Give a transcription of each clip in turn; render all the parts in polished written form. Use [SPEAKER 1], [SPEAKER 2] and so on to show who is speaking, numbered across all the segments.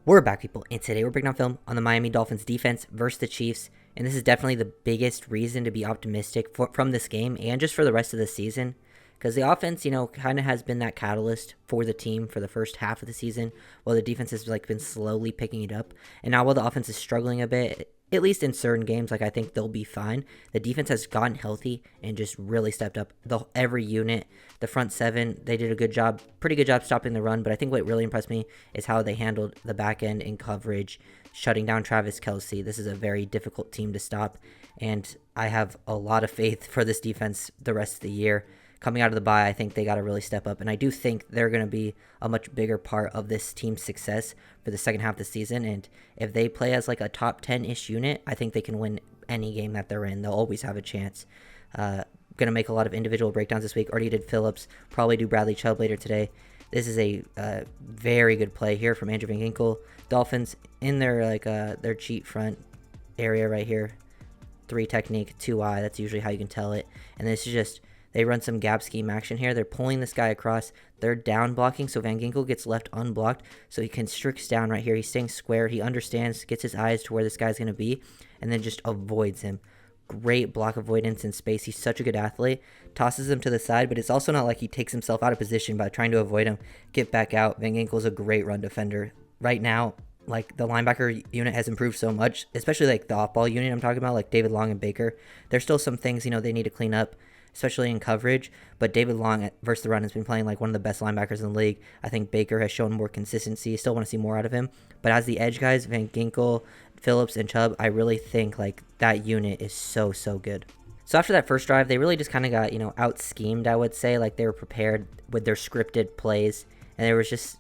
[SPEAKER 1] We're back, people, and today we're breaking down film on the Miami Dolphins defense versus the Chiefs, and this is definitely the biggest reason to be optimistic from this game and just for the rest of the season, because the offense, kind of has been that catalyst for the team for the first half of the season, while the defense has been slowly picking it up, and now while the offense is struggling a bit, at least in certain games, I think they'll be fine. The defense has gotten healthy and just really stepped up. Every unit, the front seven, they did a good job, pretty good job stopping the run. But I think what really impressed me is how they handled the back end in coverage, shutting down Travis Kelce. This is a very difficult team to stop, and I have a lot of faith for this defense the rest of the year. Coming out of the bye, I think they got to really step up, and I do think they're going to be a much bigger part of this team's success for the second half of the season. And if they play as a top 10-ish unit, I think they can win any game that they're in. They'll always have a chance. Going to make a lot of individual breakdowns this week. Already did Phillips. Probably do Bradley Chubb later today. This is a very good play here from Andrew Van Ginkel. Dolphins in their their cheat front area right here. 3 technique, 2-eye. That's usually how you can tell it. And this is just, they run some gap scheme action here. They're pulling this guy across. They're down blocking, so Van Ginkel gets left unblocked. So he constricts down right here. He's staying square. He understands, gets his eyes to where this guy's going to be, and then just avoids him. Great block avoidance in space. He's such a good athlete. Tosses him to the side, but it's also not like he takes himself out of position by trying to avoid him, get back out. Van Ginkel's a great run defender. Right now, the linebacker unit has improved so much, especially the off-ball unit I'm talking about, like David Long and Baker. There's still some things, they need to clean up, especially in coverage, but David Long versus the run has been playing like one of the best linebackers in the league. I think Baker has shown more consistency. Still want to see more out of him. But as the edge guys, Van Ginkel, Phillips, and Chubb, I really think that unit is so good. So after that first drive, they really just kind of got, out-schemed, I would say. They were prepared with their scripted plays, and there was just,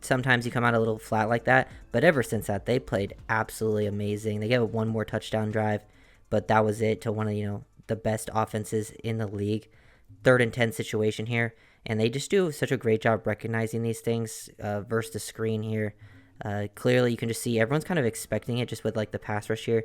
[SPEAKER 1] sometimes you come out a little flat like that. But ever since that, they played absolutely amazing. They gave one more touchdown drive, but that was it to one of, the best offenses in the league. 3rd and 10 situation here, and they just do such a great job recognizing these things versus the screen here. Clearly you can just see everyone's kind of expecting it just with the pass rush here.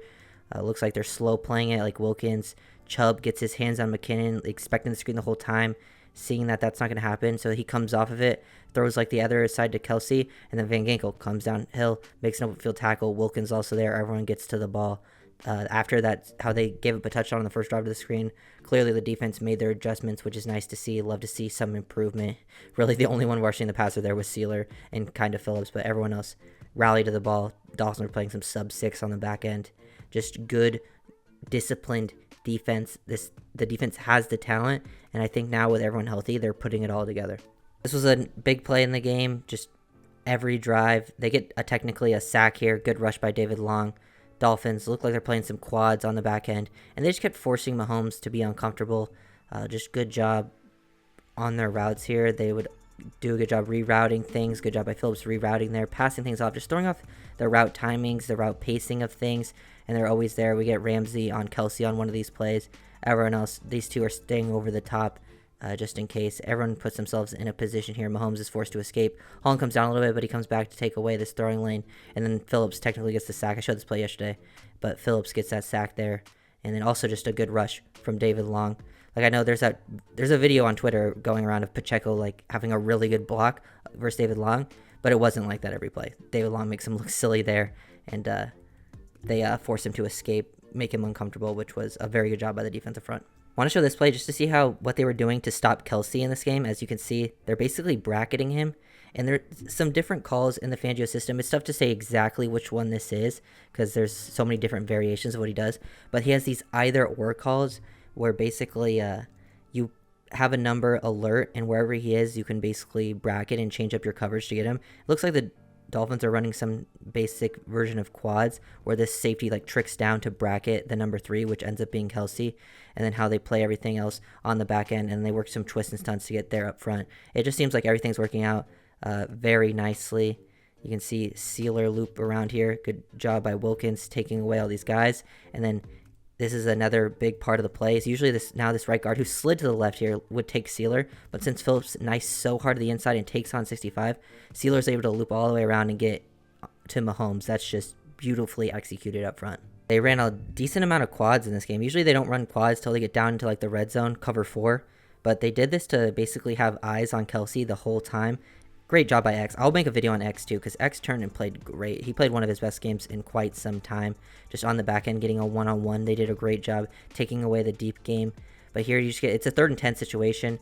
[SPEAKER 1] Looks like they're slow playing it, like Wilkins. Chubb gets his hands on McKinnon, expecting the screen the whole time, seeing that that's not going to happen, so he comes off of it, throws the other side to Kelce, and then Van Ginkel comes downhill, makes an open field tackle. Wilkins also there. Everyone gets to the ball. After that, how they gave up a touchdown on the first drive to the screen. Clearly, the defense made their adjustments, which is nice to see. Love to see some improvement. Really, the only one rushing the passer there was Sealer and kind of Phillips, but everyone else rallied to the ball. Dawson were playing some sub-6 on the back end. Just good, disciplined defense. The defense has the talent, and I think now with everyone healthy, they're putting it all together. This was a big play in the game. Just every drive, they get technically a sack here. Good rush by David Long. Dolphins look like they're playing some quads on the back end, and they just kept forcing Mahomes to be uncomfortable. Just good job on their routes here. They would do a good job rerouting things. Good job by Phillips rerouting there, passing things off, just throwing off the route timings, the route pacing of things, and they're always there. We get Ramsey on Kelce on one of these plays. Everyone else, these two are staying over the top. Just in case. Everyone puts themselves in a position here. Mahomes is forced to escape. Holland comes down a little bit, but he comes back to take away this throwing lane. And then Phillips technically gets the sack. I showed this play yesterday, but Phillips gets that sack there. And then also just a good rush from David Long. I know there's a video on Twitter going around of Pacheco having a really good block versus David Long, but it wasn't like that every play. David Long makes him look silly there, and they force him to escape, make him uncomfortable, which was a very good job by the defensive front. Want to show this play just to see what they were doing to stop Kelce in this game. As you can see, they're basically bracketing him, and there's some different calls in the Fangio system. It's tough to say exactly which one this is because there's so many different variations of what he does, but he has these either or calls where basically you have a number alert, and wherever he is, you can basically bracket and change up your coverage to get him. It looks like the Dolphins are running some basic version of quads where this safety tricks down to bracket the number 3, which ends up being Kelce, and then how they play everything else on the back end, and they work some twists and stunts to get there up front. It just seems like everything's working out very nicely. You can see Sealer loop around here. Good job by Wilkins taking away all these guys, and then this is another big part of the play. Is usually this right guard who slid to the left here would take Sealer, but since Phillips knifes so hard to the inside and takes on 65, Sealer's able to loop all the way around and get to Mahomes. That's just beautifully executed up front. They ran a decent amount of quads in this game. Usually they don't run quads till they get down into the red zone, cover 4, but they did this to basically have eyes on Kelce the whole time. Great job by X. I'll make a video on X too, because X turned and played great. He played one of his best games in quite some time. Just on the back end, getting a one-on-one. They did a great job taking away the deep game. But here you just get, it's a 3rd and 10 situation.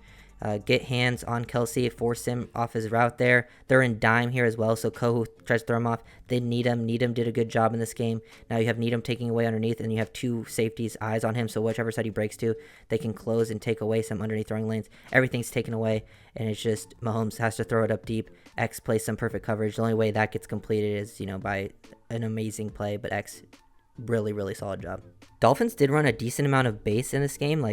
[SPEAKER 1] Get hands on Kelce, force him off his route there. They're in dime here as well, so Kohu tries to throw him off. They Needham. Needham did a good job in this game. Now you have Needham taking away underneath, and you have 2 safeties' eyes on him, so whichever side he breaks to, they can close and take away some underneath throwing lanes. Everything's taken away, and it's just Mahomes has to throw it up deep. X plays some perfect coverage. The only way that gets completed is, by an amazing play, but X, really, really solid job. Dolphins did run a decent amount of base in this game,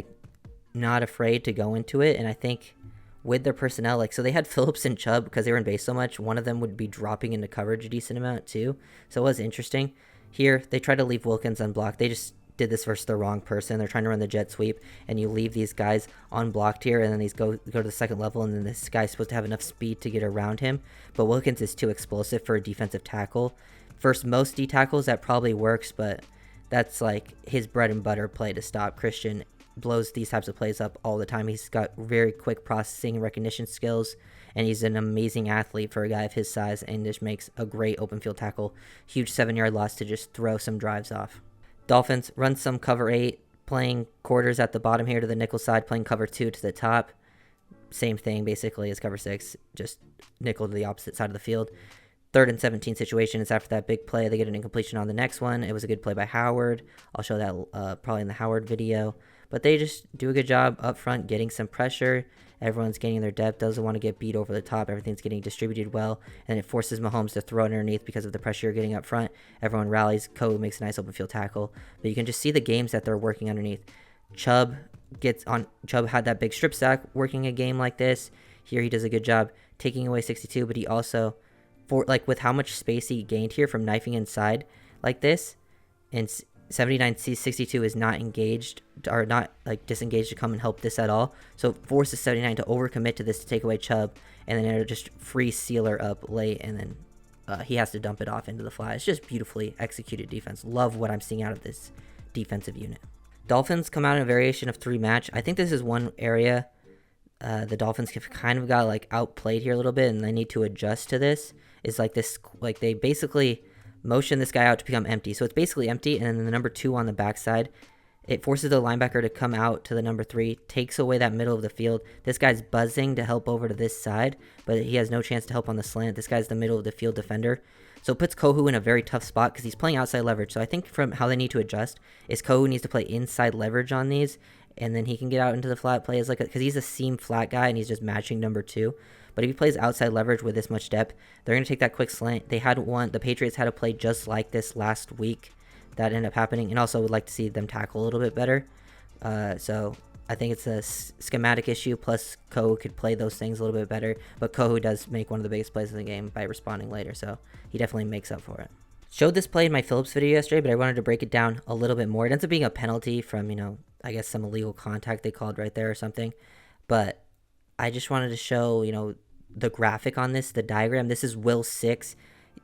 [SPEAKER 1] not afraid to go into it, and I think with their personnel, so they had Phillips and Chubb because they were in base so much, one of them would be dropping into coverage a decent amount too, so it was interesting. Here, they tried to leave Wilkins unblocked. They just did this versus the wrong person. They're trying to run the jet sweep, and you leave these guys unblocked here, and then these go to the second level, and then this guy's supposed to have enough speed to get around him, but Wilkins is too explosive for a defensive tackle. Versus most D tackles, that probably works, but that's his bread and butter play to stop. Christian blows these types of plays up all the time. He's got very quick processing and recognition skills, and he's an amazing athlete for a guy of his size, and just makes a great open field tackle. Huge 7-yard loss to just throw some drives off. Dolphins run some cover 8, playing quarters at the bottom here to the nickel side, playing cover 2 to the top. Same thing basically as cover 6, just nickel to the opposite side of the field. 3rd and 17 situation is after that big play. They get an incompletion on the next one. It was a good play by Howard. I'll show that probably in the Howard video. But they just do a good job up front getting some pressure. Everyone's gaining their depth, doesn't want to get beat over the top. Everything's getting distributed well, and it forces Mahomes to throw it underneath because of the pressure you're getting up front. Everyone rallies. Kohu makes a nice open field tackle. But you can just see the games that they're working underneath. Chubb had that big strip sack working a game like this. Here he does a good job taking away 62, but he also, with how much space he gained here from knifing inside like this, and 79C62 is not engaged or not disengaged to come and help this at all. So it forces 79 to overcommit to this to take away Chubb, and then it'll just free Sealer up late, and then he has to dump it off into the flat. It's just beautifully executed defense. Love what I'm seeing out of this defensive unit. Dolphins come out in a variation of 3 match. I think this is one area the Dolphins have kind of got outplayed here a little bit, and they need to adjust to this. Is they basically motion this guy out to become empty. So it's basically empty, and then the number 2 on the backside, it forces the linebacker to come out to the number 3, takes away that middle of the field. This guy's buzzing to help over to this side, but he has no chance to help on the slant. This guy's the middle of the field defender. So it puts Kohu in a very tough spot because he's playing outside leverage. So I think from how they need to adjust is Kohu needs to play inside leverage on these, and then he can get out into the flat play because he's a seam flat guy and he's just matching number 2. But if he plays outside leverage with this much depth, they're going to take that quick slant. The Patriots had a play just like this last week that ended up happening, and also would like to see them tackle a little bit better. So I think it's a schematic issue, plus Kohu could play those things a little bit better, but Kohu does make one of the biggest plays in the game by responding later, so he definitely makes up for it. Showed this play in my Phillips video yesterday, but I wanted to break it down a little bit more. It ends up being a penalty from, I guess some illegal contact they called right there or something, but I just wanted to show, the graphic on this, the diagram. This is Will 6.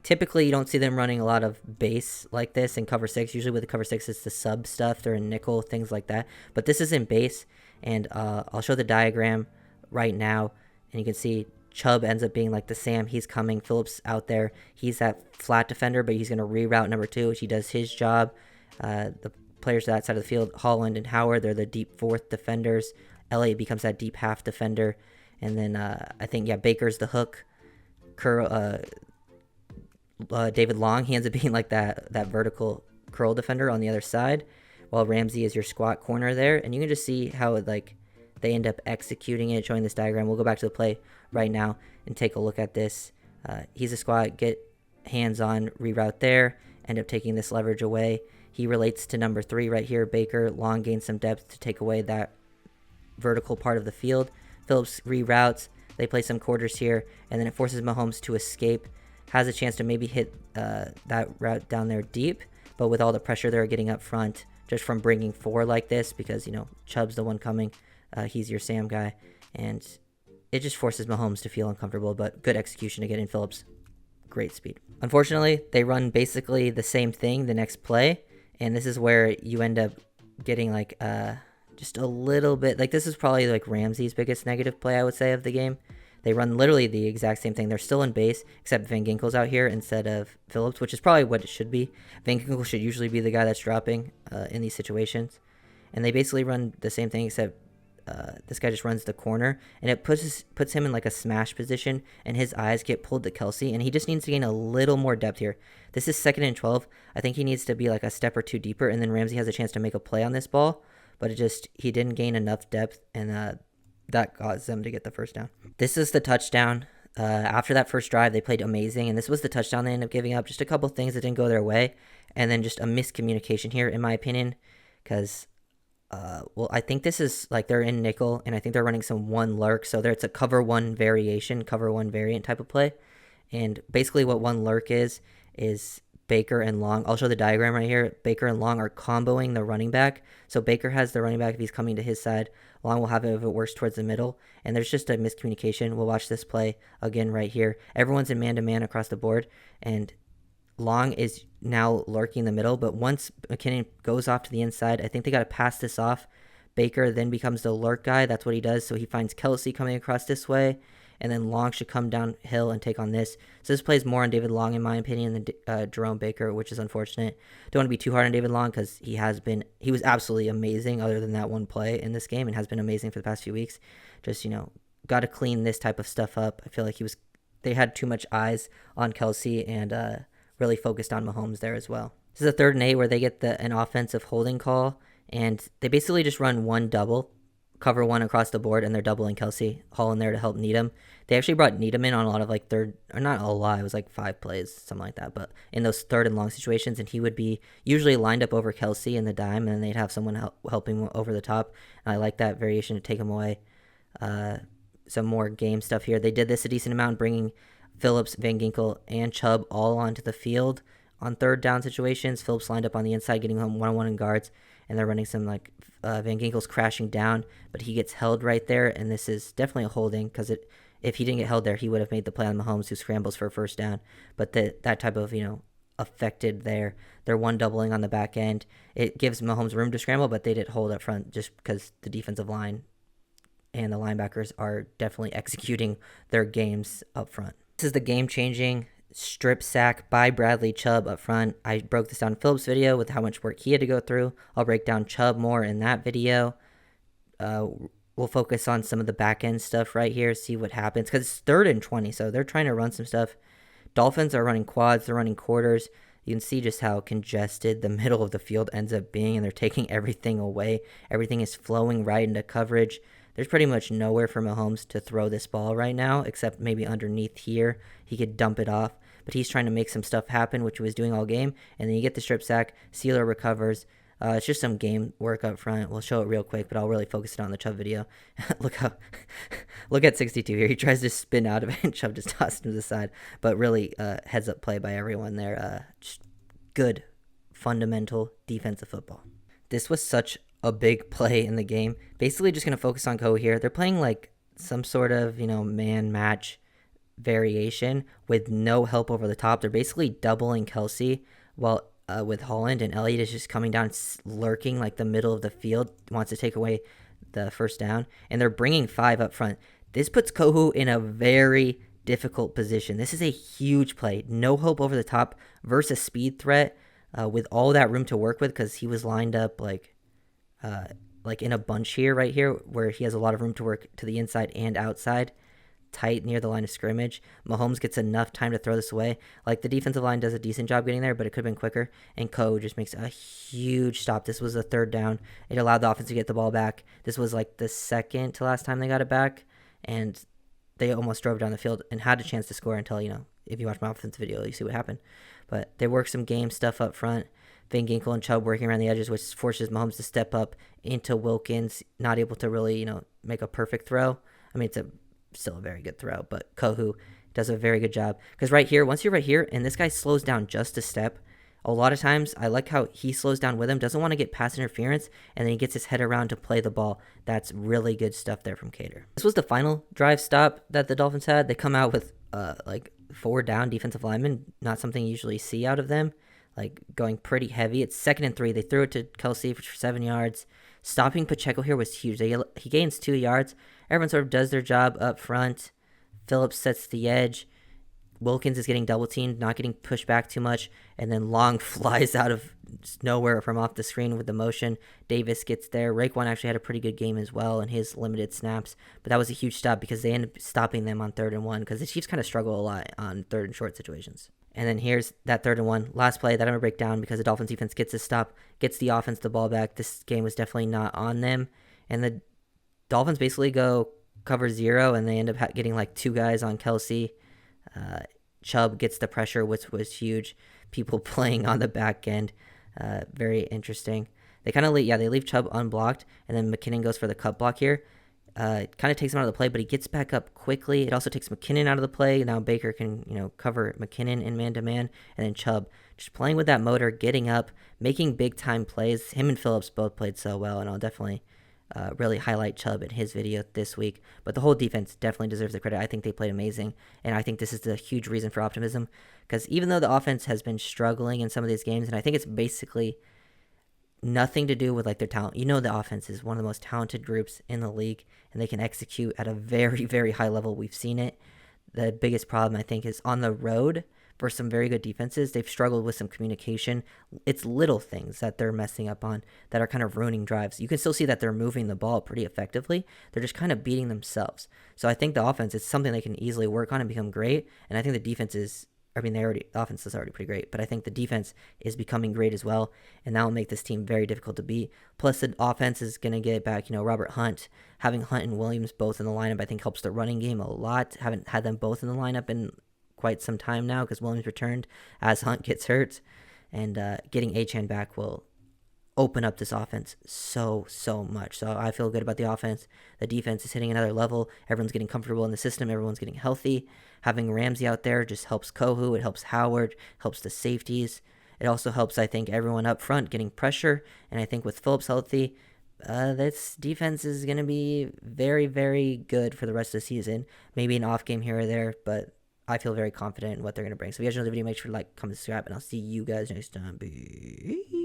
[SPEAKER 1] Typically, you don't see them running a lot of base like this in cover 6. Usually with the cover 6, it's the sub stuff. They're in nickel, things like that. But this is in base, and I'll show the diagram right now, and you can see Chubb ends up being the Sam. He's coming. Phillips out there. He's that flat defender, but he's going to reroute number 2, which he does his job. The players to that side of the field, Holland and Howard, they're the deep 4th defenders. Elliott becomes that deep half defender. And then I think, Baker's the hook. David Long, he ends up being that vertical curl defender on the other side, while Ramsey is your squat corner there. And you can just see how they end up executing it, showing this diagram. We'll go back to the play right now and take a look at this. He's a squat, get hands on, reroute there, end up taking this leverage away. He relates to number 3 right here, Baker. Long gains some depth to take away that vertical part of the field. Phillips reroutes. They play some quarters here, and then it forces Mahomes to escape. Has a chance to maybe hit that route down there deep, but with all the pressure they're getting up front, just from bringing 4 like this, because, Chubb's the one coming. He's your Sam guy, and it just forces Mahomes to feel uncomfortable, but good execution to get in Phillips. Great speed. Unfortunately, they run basically the same thing the next play, and this is where you end up getting just a little bit, this is probably Ramsey's biggest negative play, I would say, of the game. They run literally the exact same thing. They're still in base, except Van Ginkel's out here instead of Phillips, which is probably what it should be. Van Ginkel should usually be the guy that's dropping in these situations. And they basically run the same thing, except this guy just runs the corner, and it puts him in like a smash position, and his eyes get pulled to Kelce, and he just needs to gain a little more depth here. This is 2nd and 12. I think he needs to be like a step or two deeper, and then Ramsey has a chance to make a play on this ball, but he didn't gain enough depth, and that caused them to get the first down. This is the touchdown. After that first drive, they played amazing, and this was the touchdown they ended up giving up. Just a couple things that didn't go their way, and then just a miscommunication here, in my opinion, because I think this is like they're in nickel, and I think they're running some one lurk, so it's a cover one variant type of play. And basically what one lurk is Baker and Long. I'll show the diagram right here. Baker and Long are comboing the running back. So Baker has the running back if he's coming to his side. Long will have it if it works towards the middle. And there's just a miscommunication. We'll watch this play again right here. Everyone's in man-to-man across the board, and Long is now lurking the middle, but once McKinnon goes off to the inside, I think they got to pass this off. Baker then becomes the lurk guy. That's what he does. So he finds Kelce coming across this way, and then Long should come downhill and take on this. So this plays more on David Long, in my opinion, than Jerome Baker, which is unfortunate. Don't want to be too hard on David Long because he was absolutely amazing other than that one play in this game, and has been amazing for the past few weeks. Just, got to clean this type of stuff up. I feel like they had too much eyes on Kelce, and really focused on Mahomes there as well. This is a 3rd and 8 where they get an offensive holding call, and they basically just run one double, cover one across the board, and they're doubling Kelce. Hall in there to help Needham. They actually brought Needham in on a lot of like third, or not a lot, it was like 5 plays, something like that, but in those 3rd and long situations, and he would be usually lined up over Kelce in the dime, and then they'd have someone helping over the top, and I like that variation to take him away. Some more game stuff here. They did this a decent amount, bringing Phillips, Van Ginkel, and Chubb all onto the field on 3rd down situations. Phillips lined up on the inside, getting home one-on-one in guards, and they're running some Van Ginkel's crashing down, but he gets held right there, and this is definitely a holding because if he didn't get held there, he would have made the play on Mahomes, who scrambles for a first down. But that type of affected their one doubling on the back end. It gives Mahomes room to scramble, but they did hold up front just because the defensive line and the linebackers are definitely executing their games up front. This is the game-changing strip sack by Bradley Chubb up front. I broke this down in Phillips' video with how much work he had to go through. I'll break down Chubb more in that video. We'll focus on some of the back-end stuff right here, see what happens, because it's 3rd and 20, so they're trying to run some stuff. Dolphins are running quads, they're running quarters. You can see just how congested the middle of the field ends up being, and they're taking everything away. Everything is flowing right into coverage. There's pretty much nowhere for Mahomes to throw this ball right now, except maybe underneath here. He could dump it off, but he's trying to make some stuff happen, which he was doing all game. And then you get the strip sack. Sealer recovers. It's just some game work up front. We'll show it real quick, but I'll really focus it on the Chubb video. Look at 62 here. He tries to spin out of it, and Chubb just tossed him to the side. But really, heads up play by everyone there. Just good, fundamental defensive football. This was such a big play in the game. Basically just going to focus on Ko here. They're playing like some sort of, man match variation with no help over the top. They're basically doubling Kelce while with Holland, and Elliott is just coming down, lurking like the middle of the field, wants to take away the first down, and they're bringing 5 up front. This puts Kohu in a very difficult position. This is a huge play. No hope over the top versus speed threat with all that room to work with, because he was lined up like in a bunch here, right here, where he has a lot of room to work to the inside and outside, tight near the line of scrimmage. Mahomes gets enough time to throw this away. Like, the defensive line does a decent job getting there, but it could have been quicker, and Ko just makes a huge stop. This was a 3rd down. It allowed the offense to get the ball back. This was like the second to last time they got it back, and they almost drove down the field and had a chance to score until, if you watch my offense video, you see what happened. But they work some game stuff up front. Van Ginkel and Chubb working around the edges, which forces Mahomes to step up into Wilkins, not able to really, make a perfect throw. I mean, it's still a very good throw, but Kohu does a very good job. Because right here, once you're right here, and this guy slows down just a step, a lot of times, I like how he slows down with him, doesn't want to get pass interference, and then he gets his head around to play the ball. That's really good stuff there from Cater. This was the final drive stop that the Dolphins had. They come out with, 4 down defensive linemen, not something you usually see out of them. Going pretty heavy. It's 2nd and 3. They threw it to Kelce for 7 yards. Stopping Pacheco here was huge. He gains 2 yards. Everyone sort of does their job up front. Phillips sets the edge. Wilkins is getting double teamed, not getting pushed back too much, and then Long flies out of nowhere from off the screen with the motion. Davis gets there. Raekwon actually had a pretty good game as well in his limited snaps, but that was a huge stop because they ended up stopping them on 3rd and 1 because the Chiefs kind of struggle a lot on 3rd and short situations. And then here's that 3rd and 1. Last play that I'm going to break down because the Dolphins defense gets a stop, gets the offense the ball back. This game was definitely not on them. And the Dolphins basically go cover 0, and they end up getting like 2 guys on Kelce. Chubb gets the pressure, which was huge. People playing on the back end. Very interesting. They kind of leave Chubb unblocked, and then McKinnon goes for the cut block here. It kind of takes him out of the play, but he gets back up quickly. It also takes McKinnon out of the play. Now Baker can, cover McKinnon in man-to-man, and then Chubb just playing with that motor, getting up, making big-time plays. Him and Phillips both played so well, and I'll definitely really highlight Chubb in his video this week. But the whole defense definitely deserves the credit. I think they played amazing, and I think this is a huge reason for optimism because even though the offense has been struggling in some of these games, and I think it's basically nothing to do with like their talent. The offense is one of the most talented groups in the league, and they can execute at a very, very high level. We've seen it. The biggest problem, I think, is on the road for some very good defenses. They've struggled with some communication. It's little things that they're messing up on that are kind of ruining drives. You can still see that they're moving the ball pretty effectively. They're just kind of beating themselves. So I think the offense is something they can easily work on and become great. And I think the defense is, the offense is already pretty great, but I think the defense is becoming great as well, and that will make this team very difficult to beat. Plus, the offense is going to get back, Robert Hunt. Having Hunt and Williams both in the lineup, I think, helps the running game a lot. Haven't had them both in the lineup in quite some time now because Williams returned as Hunt gets hurt, and getting Achane back will open up this offense so much. So I feel good about the offense. The defense is hitting another level. Everyone's getting comfortable in the system. Everyone's getting healthy. Having Ramsey out there just helps Kohu. It helps Howard. Helps the safeties. It also helps, I think, everyone up front getting pressure. And I think with Phillips healthy, this defense is going to be very, very good for the rest of the season. Maybe an off game here or there, but I feel very confident in what they're going to bring. So if you guys enjoyed the video, make sure to like, comment, subscribe, and I'll see you guys next time. Peace.